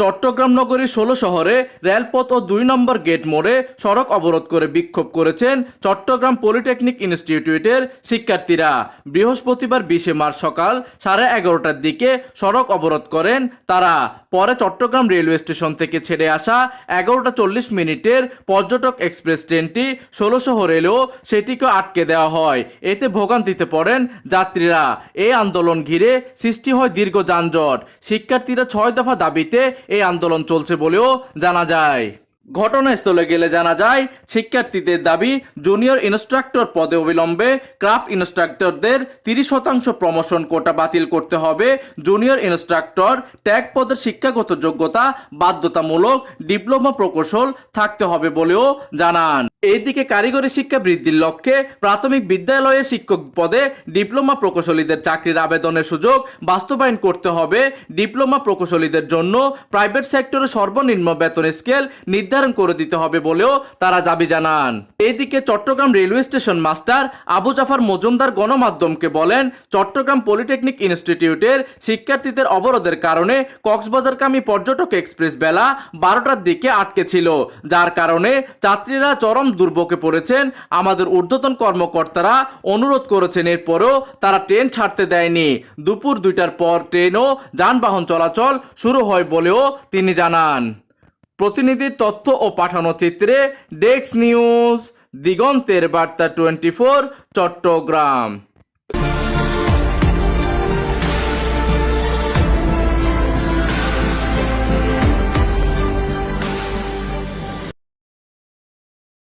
চট্টগ্রাম নগরীর ১৬ শহরে রেলপথ ও ২ নম্বর গেট মোড়ে সড়ক অবরোধ করে বিক্ষোভ করেছেন চট্টগ্রাম পলিটেকনিক ইনস্টিটিউটের শিক্ষার্থীরা। বৃহস্পতিবার ২০ মার্চ সকাল 11:30টার দিকে সড়ক অবরোধ করেন তারা। পরে চট্টগ্রাম রেলওয়ে স্টেশন থেকে ছেড়ে আসা 11:40 পর্যটক এক্সপ্রেস ট্রেনটি ১৬ শহর এলেও সেটিকে আটকে দেওয়া হয়। এতে ভোগান্তিতে পড়েন যাত্রীরা। এই আন্দোলন ঘিরে সৃষ্টি হয় দীর্ঘ যানজট। শিক্ষার্থীরা ৬ দফা দাবিতে এই আন্দোলন চলছে বলেও জানা যায়। ঘটনাস্থলে গেলে জানা যায়, শিক্ষার্থীদের দাবি জুনিয়র ইনস্ট্রাক্টর পদে অবিলম্বে ক্রাফট ইনস্ট্রাক্টরদের 30% প্রমোশন কোটা বাতিল করতে হবে। জুনিয়র ইনস্ট্রাক্টর ট্যাগ পদের শিক্ষাগত যোগ্যতা বাধ্যতামূলক ডিপ্লোমা প্রকৌশল থাকতে হবে বলেও জানান। এদিকে কারিগরি শিক্ষা বৃদ্ধির লক্ষ্যে প্রাথমিক বিদ্যালয়ে শিক্ষক পদে ডিপ্লোমা প্রকৌশলীদের চাকরির আবেদনের সুযোগ বাস্তবায়ন করতে হবে। ডিপ্লোমা প্রকৌশলীদের জন্য প্রাইভেট সেক্টরে সর্বনিম্ন বেতন স্কেল নির্ধারণ করে দিতে হবে বলেও তারা দাবি জানান। এদিকে Chattogram railway station master Abu Jafar Majumdar গণমাধ্যমকে বলেন, চট্টগ্রাম পলিটেকনিক ইনস্টিটিউটের শিক্ষার্থীদের অবরোধের কারণে কক্সবাজারগামী পর্যটক এক্সপ্রেস বেলা 12টার দিকে আটকে ছিল, যার কারণে যাত্রীরা চরম দুর্ভোগে পড়েছেন। আমাদের ঊর্ধ্বতন কর্মকর্তারা অনুরোধ করেছেন, এরপরও তারা ট্রেন ছাড়তে দেয়নি। দুপুর 2টার পর ট্রেন ও যানবাহন চলাচল শুরু হয় বলেও তিনি জানান। প্রতিনিধির তথ্য ও পাঠানো চিত্রে ডেস্ক নিউজ, দিগন্তের বার্তা 24, চট্টগ্রাম।